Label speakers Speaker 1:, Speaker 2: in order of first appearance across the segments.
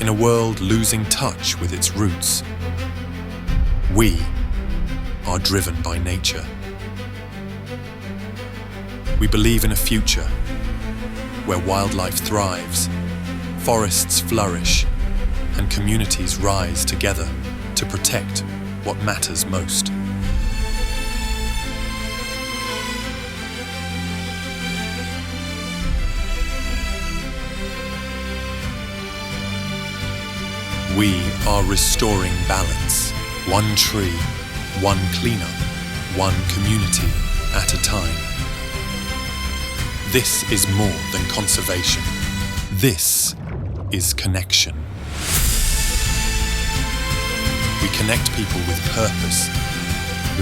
Speaker 1: in a world losing touch with its roots. We are driven by nature. We believe in a future where wildlife thrives, forests flourish, and communities rise together to protect what matters most. We are restoring balance, one tree, one cleanup, one community at a time. This is more than conservation. This is connection. We connect people with purpose,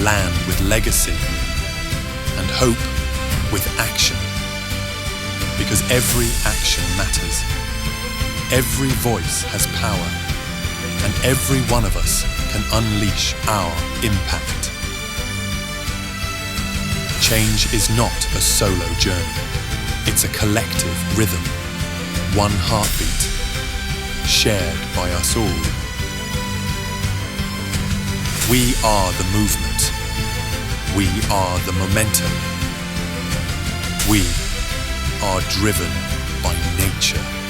Speaker 1: land with legacy, and hope with action. Because every action matters. Every voice has power, and every one of us can unleash our impact. Change is not a solo journey. It's a collective rhythm, one heartbeat, shared by us all. We are the movement. We are the momentum. We are driven by nature.